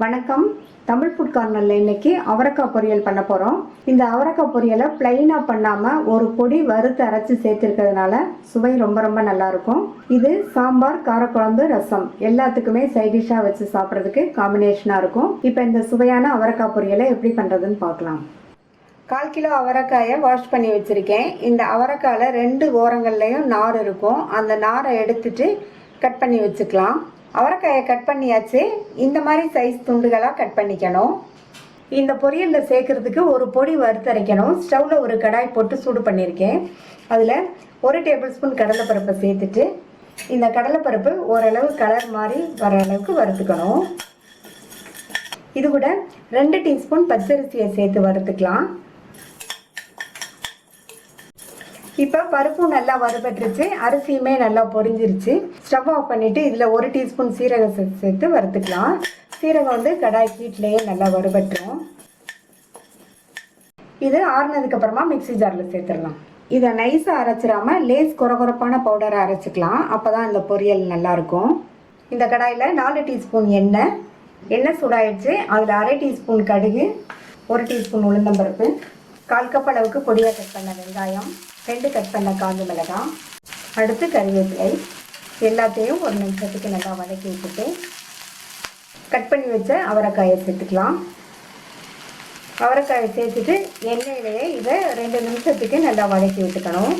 வணக்கம். தமிழ் ஃபுட் கார்னரில் இன்னைக்கு அவரக்காய் பொரியல் பண்ண போகிறோம். இந்த அவரக்காய் பொரியலை பிளைனாக பண்ணாமல் ஒரு பொடி வறுத்து அரைச்சி சேர்த்துருக்கிறதுனால சுவை ரொம்ப நல்லாயிருக்கும். இது சாம்பார், காரக்குழம்பு, ரசம் எல்லாத்துக்குமே சைட் டிஷ்ஷாக வச்சு சாப்பிட்றதுக்கு காம்பினேஷனாக இருக்கும். இப்போ இந்த சுவையான அவரக்காய் பொரியலை எப்படி பண்ணுறதுன்னு பார்க்கலாம். 1/4 கிலோ அவரைக்காயை வாஷ் பண்ணி வச்சுருக்கேன். இந்த அவரைக்காயில் 2 ஓரங்கள்லையும் நார் இருக்கும். அந்த நாரை எடுத்துட்டு கட் பண்ணி வச்சுக்கலாம். அவரைக்காயை கட் பண்ணியாச்சு. இந்த மாதிரி சைஸ் துண்டுகளாக கட் பண்ணிக்கணும். இந்த பொரியலில் சேர்க்குறதுக்கு ஒரு பொடி வறுத்தரைக்கணும். ஸ்டவ்வில் ஒரு கடாய் போட்டு சூடு பண்ணியிருக்கேன். அதில் 1 டேபிள் ஸ்பூன் கடலைப்பருப்பை சேர்த்துட்டு இந்த கடலைப்பருப்பு ஓரளவு கலர் மாதிரி வர அளவுக்கு வறுத்துக்கணும். இது கூட 2 டீஸ்பூன் பச்சரிசியை சேர்த்து வறுத்துக்கலாம். இப்போ பருப்பும் நல்லா வறுபட்டுருச்சு, அரிசியுமே நல்லா பொரிஞ்சிருச்சு. ஸ்டவ் ஆஃப் பண்ணிவிட்டு இதில் 1 டீஸ்பூன் சீரகம் சேர்த்து வறுத்துக்கலாம். சீரகம் வந்து கடாய் ஹீட்லேயே நல்லா வறுபட்டுரும். இது ஆறுனதுக்கப்புறமா மிக்சி ஜாரில் சேர்த்துடலாம். இதை நைஸாக அரைச்சிடாமல் லேஸ் குறகுறப்பான பவுடரை அரைச்சிக்கலாம். அப்போ தான் இந்த பொரியல் நல்லாயிருக்கும். இந்த கடாயில் 4 டீஸ்பூன் எண்ணெய் சூடாயிடுச்சு. அதில் 1/2 டீஸ்பூன் கடுகு, 1 டீஸ்பூன் உளுந்தம்பருப்பு, 1/4 கப் அளவுக்கு பொடியாக கட் பண்ண வெங்காயம், 2 கட் பண்ண காஞ்ச மிளகாய், அடுத்து கறிவேப்பிலை எல்லாத்தையும் 1 நிமிஷத்துக்கு நல்லா வதக்கி விட்டுட்டு கட் பண்ணி வச்ச அவரைக்காயை சேர்த்துக்கலாம். அவரைக்காயை சேர்த்துட்டு எண்ணெயிலேயே இதை 2 நிமிஷத்துக்கு நல்லா வதக்கி விட்டுக்கணும்.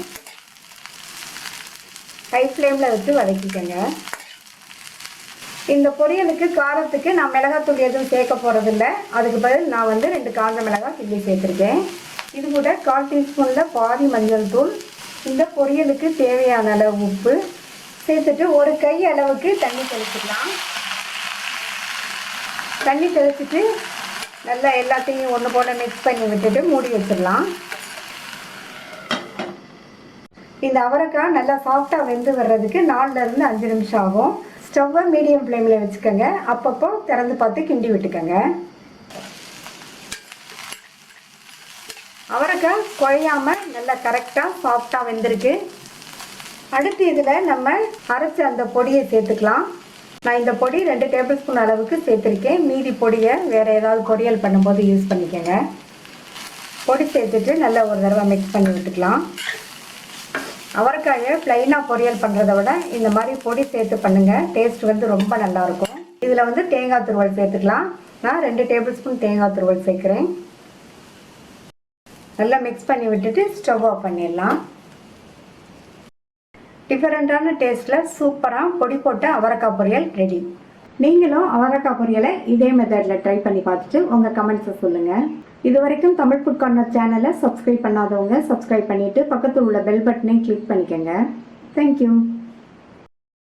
ஹை ஃப்ளேமில் வச்சு வதக்கிக்கங்க. இந்த பொரியலுக்கு காரத்துக்கு நான் மிளகாத்தூள் எதுவும் சேர்க்க போகிறதில்ல. அதுக்கு பதில் நான் வந்து 2 காஞ்ச மிளகாய் கிள்ளி சேர்த்துருக்கேன். இது கூட 1/4 டீஸ்பூனில் பாதி மஞ்சள் தூள், இந்த பொரியலுக்கு தேவையான அளவு உப்பு சேர்த்துட்டு 1 கை அளவுக்கு தண்ணி தெளிச்சிக்கலாம். தண்ணி தெளிச்சிட்டு நல்லா எல்லாத்தையும் ஒன்று போல மிக்ஸ் பண்ணி விட்டுட்டு மூடி வச்சிடலாம். இந்த அவரைக்காய் நல்லா சாஃப்டாக வெந்து வர்றதுக்கு 4லேருந்து 5 நிமிஷம் ஆகும். ஸ்டவ்வை மீடியம் ஃப்ளேமில் வச்சுக்கோங்க. அப்பப்போ திறந்து பார்த்து கிண்டி விட்டுக்கோங்க. அவரைக்காய் குழையாமல் நல்லா கரெக்டாக சாஃப்டாக வெந்திருக்கு. அடுத்து இதில் நம்ம அரைச்ச அந்த பொடியை சேர்த்துக்கலாம். நான் இந்த பொடி 2 டேபிள் ஸ்பூன் அளவுக்கு சேர்த்துருக்கேன். மீதி பொடியை வேறு ஏதாவது பொரியல் பண்ணும்போது யூஸ் பண்ணிக்கோங்க. பொடி சேர்த்துட்டு நல்லா ஒரு தடவை மிக்ஸ் பண்ணி விட்டுக்கலாம். அவரைக்காயை ப்ளைனாக பொரியல் பண்ணுறத விட இந்த மாதிரி பொடி சேர்த்து பண்ணுங்கள். டேஸ்ட் வந்து ரொம்ப நல்லாயிருக்கும். இதில் வந்து தேங்காய் துருவல் சேர்த்துக்கலாம். நான் 2 டேபிள் ஸ்பூன் தேங்காய் துருவல் சேர்க்குறேன். நல்லா மிக்ஸ் பண்ணி விட்டுட்டு ஸ்டவ் ஆஃப் பண்ணிடலாம். டிஃபரெண்ட்டான டேஸ்ட்டில் சூப்பராக பொடி போட்ட அவரைக்காய் பொரியல் ரெடி. நீங்களும் அவரைக்காய் பொரியலை இதே மெத்தடில் ட்ரை பண்ணி பார்த்துட்டு உங்கள் கமெண்ட்ஸை சொல்லுங்கள். இது வரைக்கும் தமிழ் ஃபுட் கார்னர் சேனலை சப்ஸ்கிரைப் பண்ணாதவங்க சப்ஸ்கிரைப் பண்ணிவிட்டு பக்கத்தில் உள்ள பெல் பட்டனை கிளிக் பண்ணிக்கோங்க. தேங்க்யூ.